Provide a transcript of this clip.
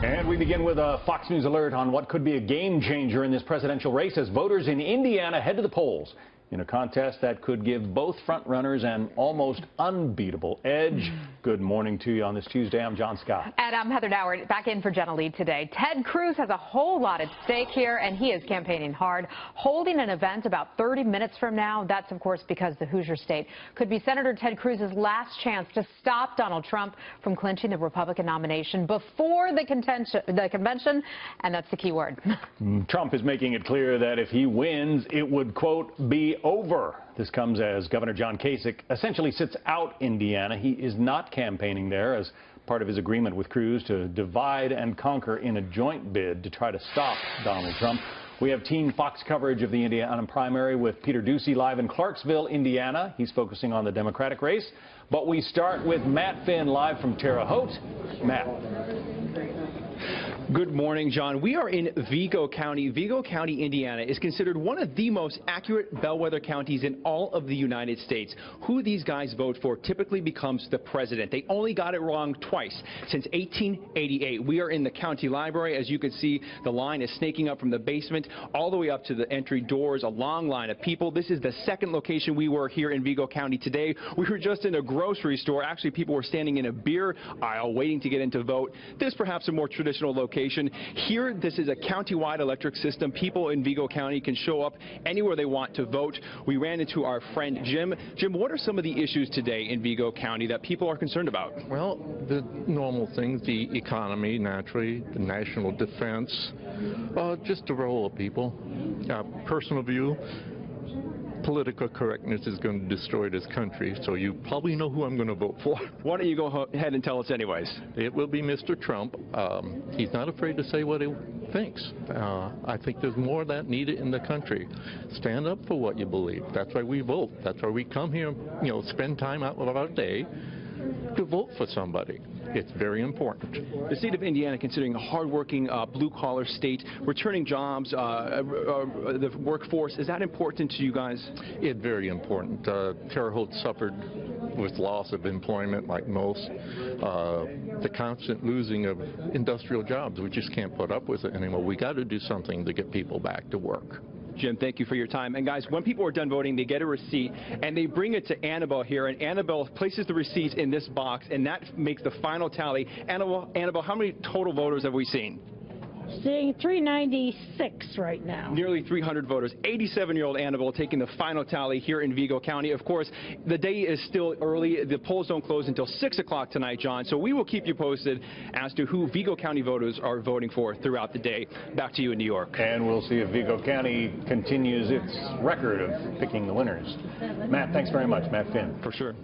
And we begin with a Fox News alert on what could be a game changer in this presidential race as voters in Indiana head to the polls in a contest that could give both frontrunners an almost unbeatable edge. Good morning to you on this Tuesday. I'm John Scott. And I'm Heather Doward, back in for Jenna Lee today. Ted Cruz has a whole lot at stake here, and he is campaigning hard, holding an event about 30 minutes from now. That's, of course, because the Hoosier State could be Senator Ted Cruz's last chance to stop Donald Trump from clinching the Republican nomination before the convention, and that's the key word. Trump is making it clear that if he wins, it would, quote, be over. This comes as Governor John Kasich essentially sits out Indiana. He is not campaigning there as part of his agreement with Cruz to divide and conquer in a joint bid to try to stop Donald Trump. We have Team Fox coverage of the Indiana primary with Peter Doocy live in Clarksville, Indiana. He's focusing on the Democratic race. But we start with Matt Finn live from Terre Haute. Matt. Good morning, John. We are in Vigo County. Vigo County, Indiana is considered one of the most accurate bellwether counties in all of the United States. Who these guys vote for typically becomes the president. They only got it wrong twice since 1888. We are in the county library. As you can see, the line is snaking up from the basement all the way up to the entry doors, a long line of people. This is the second location we were here in Vigo County today. We were just in a grocery store. Actually, people were standing in a beer aisle waiting to get in to vote. This perhaps a more traditional location. Here, this is a county-wide electric system. People in Vigo County can show up anywhere they want to vote. We ran into our friend Jim. Jim, what are some of the issues today in Vigo County that people are concerned about? Well, the normal things, the economy, naturally, the national defense, just the role of people. Personal view. Political correctness is going to destroy this country, so you probably know who I'm going to vote for. Why don't you go ahead and tell us anyways? It will be Mr. Trump. He's not afraid to say what he thinks. I think there's more of that needed in the country. Stand up for what you believe. That's why we vote. That's why we come here, spend time out of our day to vote for somebody. It's very important. The state of Indiana, considering a hardworking, blue-collar state, returning jobs, the workforce, is that important to you guys? It's very important. Terre Haute suffered with loss of employment like most. The constant losing of industrial jobs, we just can't put up with it anymore. We got to do something to get people back to work. Jim, thank you for your time. And guys, when people are done voting, they get a receipt and they bring it to Annabelle here, and Annabelle places the receipts in this box, and that makes the final tally. Annabelle, how many total voters have we seen? Seeing 396 right now. Nearly 300 voters. 87-year-old Annabelle taking the final tally here in Vigo County. Of course, the day is still early. The polls don't close until 6 o'clock tonight, John. So we will keep you posted as to who Vigo County voters are voting for throughout the day. Back to you in New York. And we'll see if Vigo County continues its record of picking the winners. Matt, thanks very much. Matt Finn. For sure.